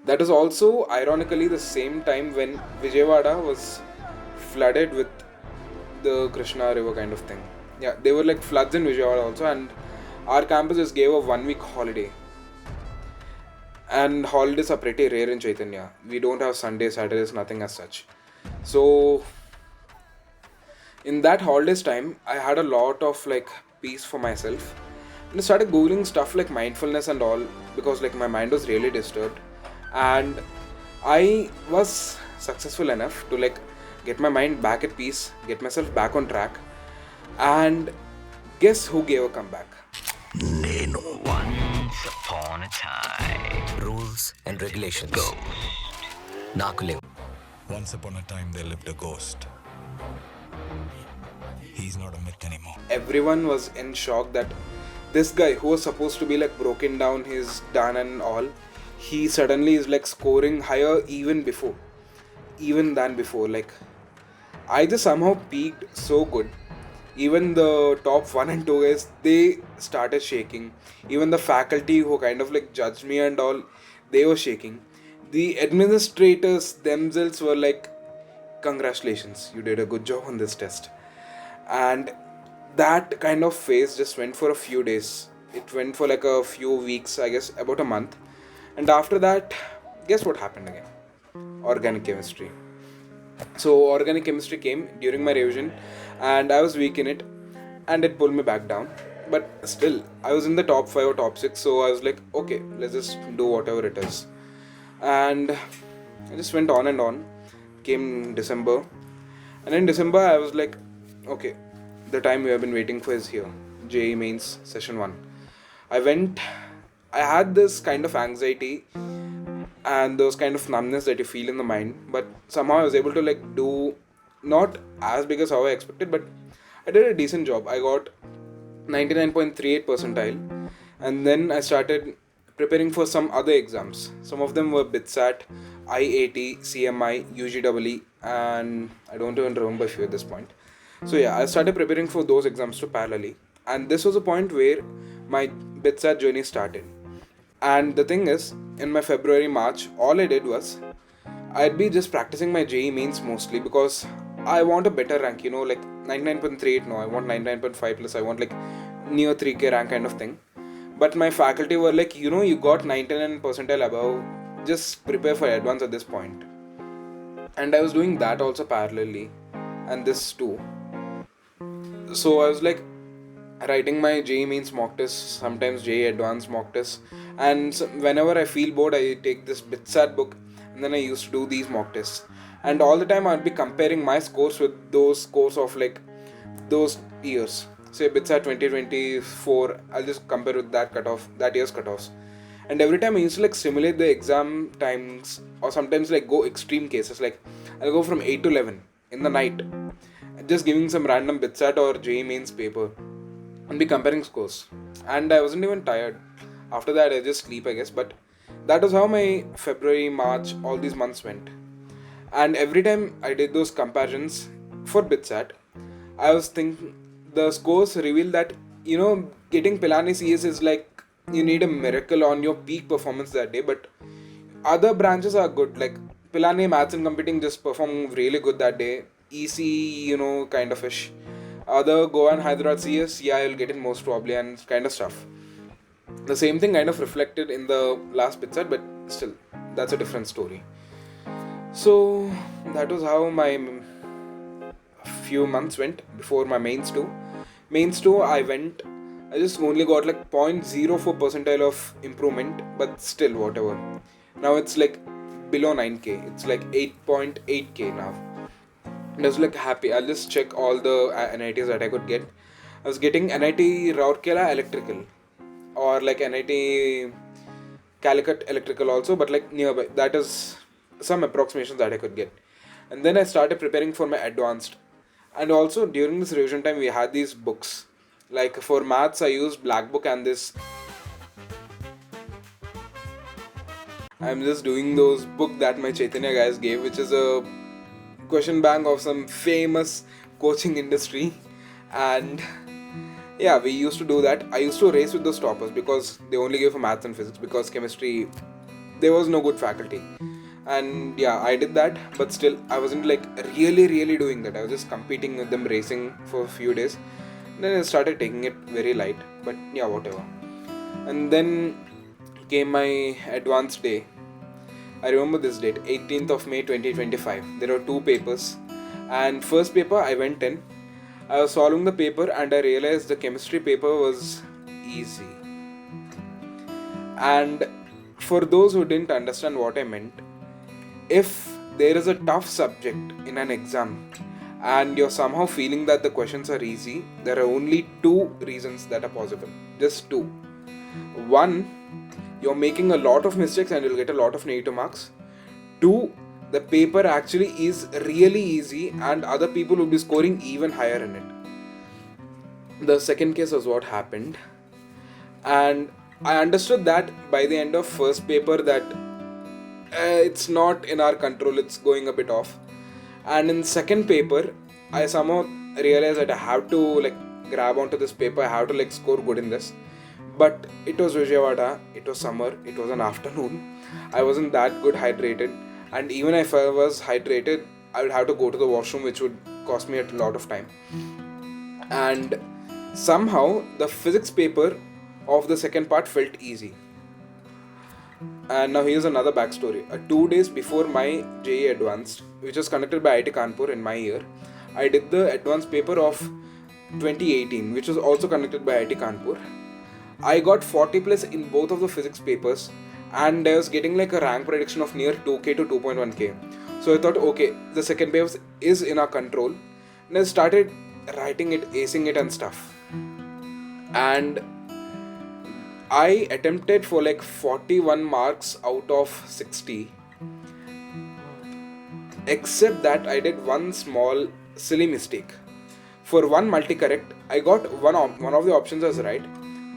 That is also ironically the same time when Vijayawada was flooded with the Krishna River kind of thing. Yeah, they were like floods in Vijayawada also, and our campus just gave a 1 week holiday. And holidays are pretty rare in Chaitanya. We don't have Sundays, Saturdays, nothing as such. So in that holidays time, I had a lot of like peace for myself, and I started googling stuff like mindfulness and all, because like my mind was really disturbed, and I was successful enough to like get my mind back at peace, get myself back on track. And guess who gave a comeback? Neno. Once upon a time. Rules and regulations. Go. Nakulev. Once upon a time, there lived a ghost. He's not a myth anymore. Everyone was in shock that this guy who was supposed to be like broken down, he's done and all, he suddenly is like scoring higher even than before. Like, I just somehow peaked so good. Even the top 1 and 2 guys, they started shaking. Even the faculty who kind of like judged me and all, they were shaking. The administrators themselves were like, congratulations, you did a good job on this test. And that kind of phase just went for a few days. It went for like a few weeks, I guess about a month. And after that, guess what happened again? Organic chemistry. So organic chemistry came during my revision, and I was weak in it, and it pulled me back down. But still, I was in the top 5 or top 6, so I was like, okay, let's just do whatever it is. And I just went on and on. Came December, and in December I was like, okay, the time we have been waiting for is here. JEE Mains Session 1. I had this kind of anxiety and those kind of numbness that you feel in the mind, but somehow I was able to like do not as big as how I expected, but I did a decent job. I got 99.38 percentile, and then I started preparing for some other exams. Some of them were BITSAT, IIT, CMI, UGEE, and I don't even remember a few at this point. So yeah, I started preparing for those exams too parallelly, and this was a point where my BITSAT journey started. And the thing is, in my February, March, all I did was I'd be just practicing my JEE mains mostly, because I want a better rank, like 99.38, no, I want 99.5 plus, I want like near 3k rank kind of thing. But my faculty were like, you got 99 percentile above, just prepare for advance at this point. And I was doing that also parallelly, and this too. So I was like writing my JEE mains mock tests, sometimes JEE Advanced mock tests, and whenever I feel bored, I take this BITSAT book, and then I used to do these mock tests. And all the time I'd be comparing my scores with those scores of like those years. Say BITSAT 2024, I'll just compare with that year's cutoffs. And every time I used to like simulate the exam times, or sometimes like go extreme cases, like I'll go from 8 to 11 in the night, just giving some random BITSAT or JEE mains paper, and be comparing scores. And I wasn't even tired. After that, I just sleep, I guess. But that was how my February, March, all these months went. And every time I did those comparisons for BITSAT, I was thinking the scores reveal that, getting Pilani CS is like you need a miracle on your peak performance that day. But other branches are good. Like Pilani Maths and Computing just perform really good that day. EC, kind of ish. Other Goa and Hyderabad CS, yeah, I'll get in most probably, and kind of stuff. The same thing kind of reflected in the last BITSAT, but still, that's a different story. So that was how my few months went before my mains 2. Mains 2, I just only got like 0.04 percentile of improvement, but still whatever. Now it's like below 9k, it's like 8.8k now. And I was like happy. I'll just check all the NITs that I could get. I was getting NIT Rourkela Electrical, or like NIT Calicut Electrical also, but like nearby. That is some approximations that I could get. And then I started preparing for my advanced. And also during this revision time, we had these books. Like for maths, I used Black Book and this. I'm just doing those book that my Chaitanya guys gave, which is a question bank of some famous coaching industry. And yeah, we used to do that. I used to race with those toppers because they only gave for maths and physics, because chemistry there was no good faculty. And yeah, I did that, but still I wasn't like really doing that. I was just competing with them, racing for a few days. Then I started taking it very light, but yeah, whatever. And then came my advanced day. I remember this date, 18th of May 2025. There were two papers, and first paper I went in. I was solving the paper and I realized the chemistry paper was easy. And for those who didn't understand what I meant, if there is a tough subject in an exam and you're somehow feeling that the questions are easy, there are only two reasons that are possible. Just two. One, you're making a lot of mistakes and you'll get a lot of negative marks. Two, the paper actually is really easy and other people will be scoring even higher in it. The second case was what happened, and I understood that by the end of first paper that it's not in our control, it's going a bit off. And in second paper, I somehow realized that I have to like grab onto this paper, I have to like score good in this. But it was Vijayawada, it was summer, it was an afternoon. I wasn't that good hydrated, and even if I was hydrated, I would have to go to the washroom, which would cost me a lot of time. And somehow the physics paper of the second part felt easy. And now here's another backstory. 2 days before my JEE Advanced, which was conducted by IIT Kanpur in my year, I did the advanced paper of 2018, which was also conducted by IIT Kanpur. I got 40 plus in both of the physics papers, and I was getting like a rank prediction of near 2k to 2.1k. So I thought, okay, the second paper is in our control, and I started writing it, acing it and stuff. And I attempted for like 41 marks out of 60, except that I did one small silly mistake. For one multi-correct, I got one of the options as right,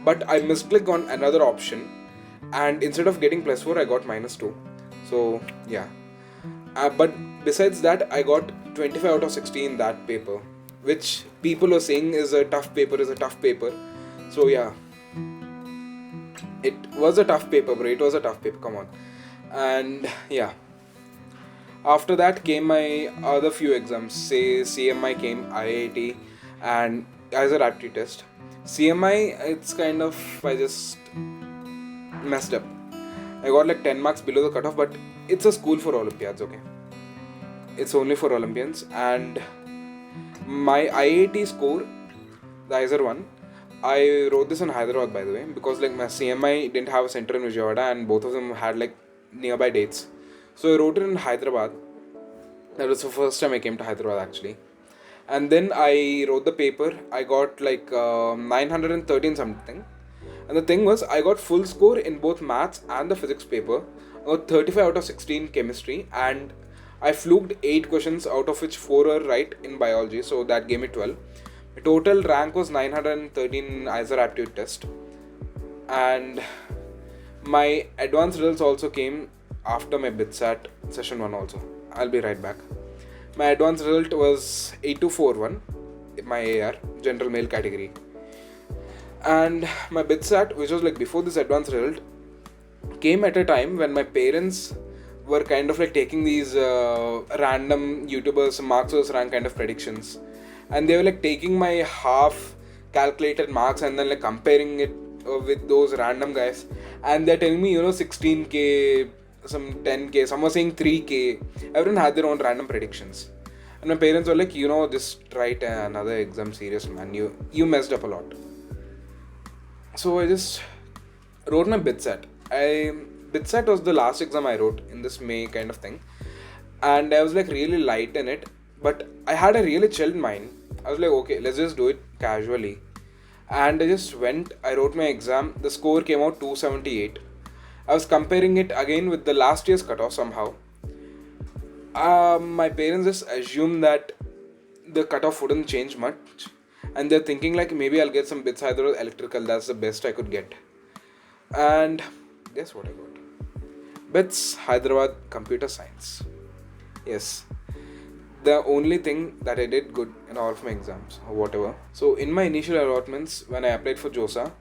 but I misclicked on another option, and instead of getting +4, I got -2. So yeah. But besides that, I got 25 out of 60 in that paper, which people are saying is a tough paper. So yeah. It was a tough paper, bro. It was a tough paper, come on. And yeah. After that came my other few exams. Say CMI came, IIT, and as a aptitude test. CMI, it's kind of, I just messed up. I got like 10 marks below the cutoff, but it's a school for Olympiads, okay? It's only for Olympians. And my IIT score, the ISER one, I wrote this in Hyderabad, by the way, because like my CMI didn't have a center in Vijayawada and both of them had like nearby dates. So I wrote it in Hyderabad. That was the first time I came to Hyderabad actually. And then I wrote the paper. I got like 913 something. And the thing was, I got full score in both maths and the physics paper. I got 35 out of 16 chemistry, and I fluked 8 questions, out of which 4 were right in biology, so that gave me 12. My total rank was 913 ISER aptitude test. And my advanced results also came after my BITSAT session 1 also. I'll be right back. My advanced result was 8241, my AR, general male category. And my BITSAT, which was like before this advanced result, came at a time when my parents were kind of like taking these random YouTubers, marks versus rank kind of predictions. And they were like taking my half calculated marks and then like comparing it with those random guys. And they're telling me, 16k, some 10k, some were saying 3k. Everyone had their own random predictions. And my parents were like, just write another exam serious, man. You messed up a lot. So I just wrote my BITSAT. BITSAT was the last exam I wrote in this May kind of thing. And I was like really light in it. But I had a really chilled mind. I was like, okay, let's just do it casually. And I just went, I wrote my exam. The score came out 278. I was comparing it again with the last year's cutoff somehow. My parents just assumed that the cutoff wouldn't change much. And they're thinking like, maybe I'll get some BITS Hyderabad electrical. That's the best I could get. And guess what I got? BITS Hyderabad computer science. Yes. The only thing that I did good in all of my exams or whatever. So in my initial allotments, when I applied for JOSA,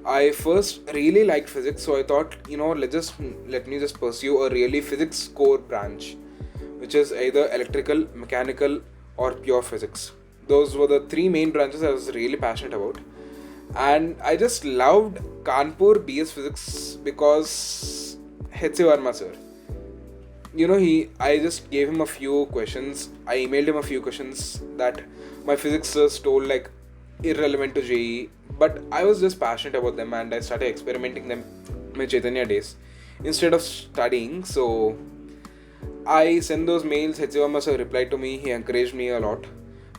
I first really liked physics, so I thought, let me just pursue a really physics core branch, which is either electrical, mechanical, or pure physics. Those were the three main branches I was really passionate about. And I just loved Kanpur BS Physics because H.C. Verma sir. I just gave him a few questions. I emailed him a few questions that my physics sirs told like irrelevant to JEE, but I was just passionate about them and I started experimenting them in my Chaitanya days instead of studying. So I sent those mails. H.C. Verma sir replied to me. He encouraged me a lot.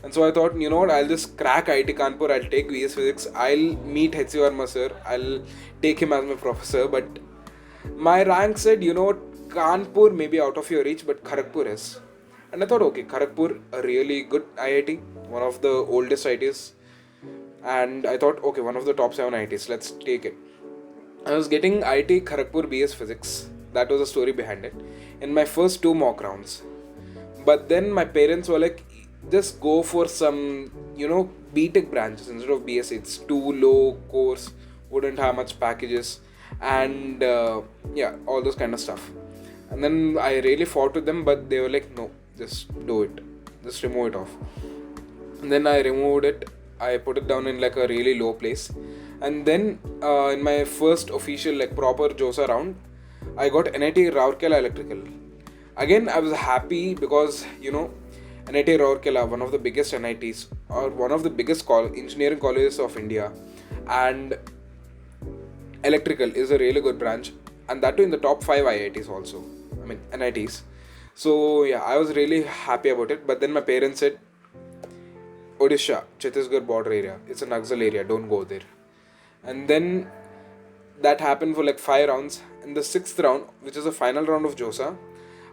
And so I thought, you know what, I'll just crack IIT Kanpur, I'll take VS Physics, I'll meet H.C. Verma sir, I'll take him as my professor. But my rank said, Kanpur may be out of your reach, but Kharagpur is. And I thought, okay, Kharagpur, a really good IIT, one of the oldest IITs. And I thought, okay, one of the top 7 IITs, let's take it. I was getting IIT Kharagpur BS Physics, that was the story behind it, in my first 2 mock rounds. But then my parents were like, just go for some, BTech branches instead of BS. It's too low course, wouldn't have much packages, and all those kind of stuff. And then I really fought with them, but they were like, no, just do it, just remove it off. And then I removed it, I put it down in like a really low place. And then in my first official like proper JOSA round, I got NIT Rourkela Electrical. Again, I was happy because, NIT Rourkela, one of the biggest NITs or one of the biggest engineering colleges of India, and electrical is a really good branch, and that too in the top 5 IITs also, NITs. So yeah, I was really happy about it. But then my parents said, Odisha, Chhattisgarh border area, it's a Naxal area, don't go there. And then that happened for like 5 rounds. In the 6th round, which is the final round of JOSA,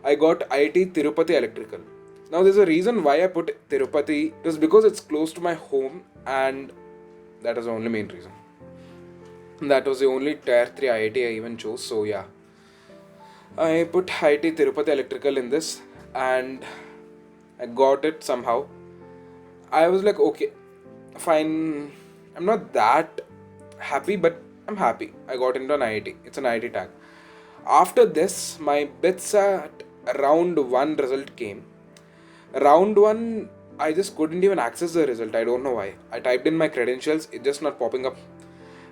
I got IIT Tirupati Electrical. Now there's a reason why I put Tirupati. It was because it's close to my home, and that is the only main reason. That was the only tier 3 IIT I even chose. So yeah, I put IIT Tirupati Electrical in this and I got it somehow. I was like, okay, fine. I'm not that happy, but I'm happy. I got into an IIT. It's an IIT tag. After this, my BITS at round 1 result came. Round 1, I just couldn't even access the result. I don't know why. I typed in my credentials, it's just not popping up.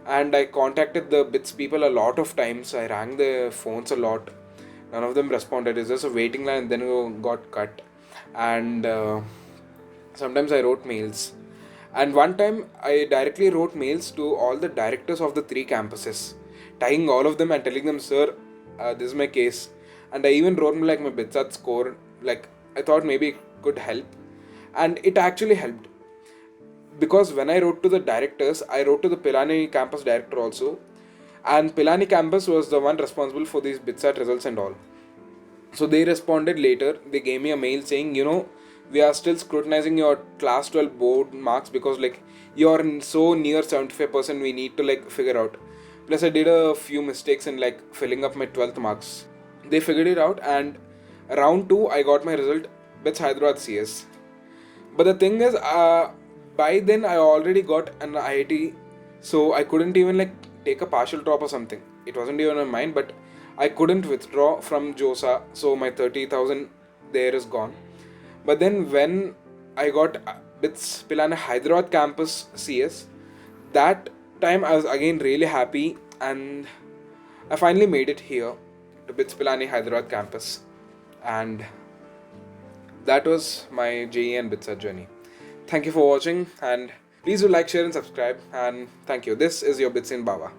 And I contacted the BITS people a lot of times. I rang their phones a lot. None of them responded. It's just a waiting line, and then it got cut. And sometimes I wrote mails. And one time I directly wrote mails to all the directors of the 3 campuses, tagging all of them and telling them, sir, this is my case. And I even wrote like my BITSAT score. Like I thought maybe it could help. And it actually helped. Because when I wrote to the directors, I wrote to the Pilani campus director also. And Pilani campus was the one responsible for these BITSAT results and all. So they responded later. They gave me a mail saying, we are still scrutinizing your class 12 board marks because like you're so near 75%, we need to like figure out. Plus I did a few mistakes in like filling up my 12th marks. They figured it out, and round 2 I got my result, BITS Hyderabad CS. But the thing is, by then I already got an IIT, so I couldn't even like take a partial drop or something. It wasn't even in mind, but I couldn't withdraw from JOSA, so my 30,000 there is gone. But then when I got BITS Pilani Hyderabad campus CS, that time I was again really happy, and I finally made it here to BITS Pilani Hyderabad campus. And that was my JEE and BITSAT journey. Thank you for watching, and please do like, share and subscribe, and thank you. This is your BITS in Baba.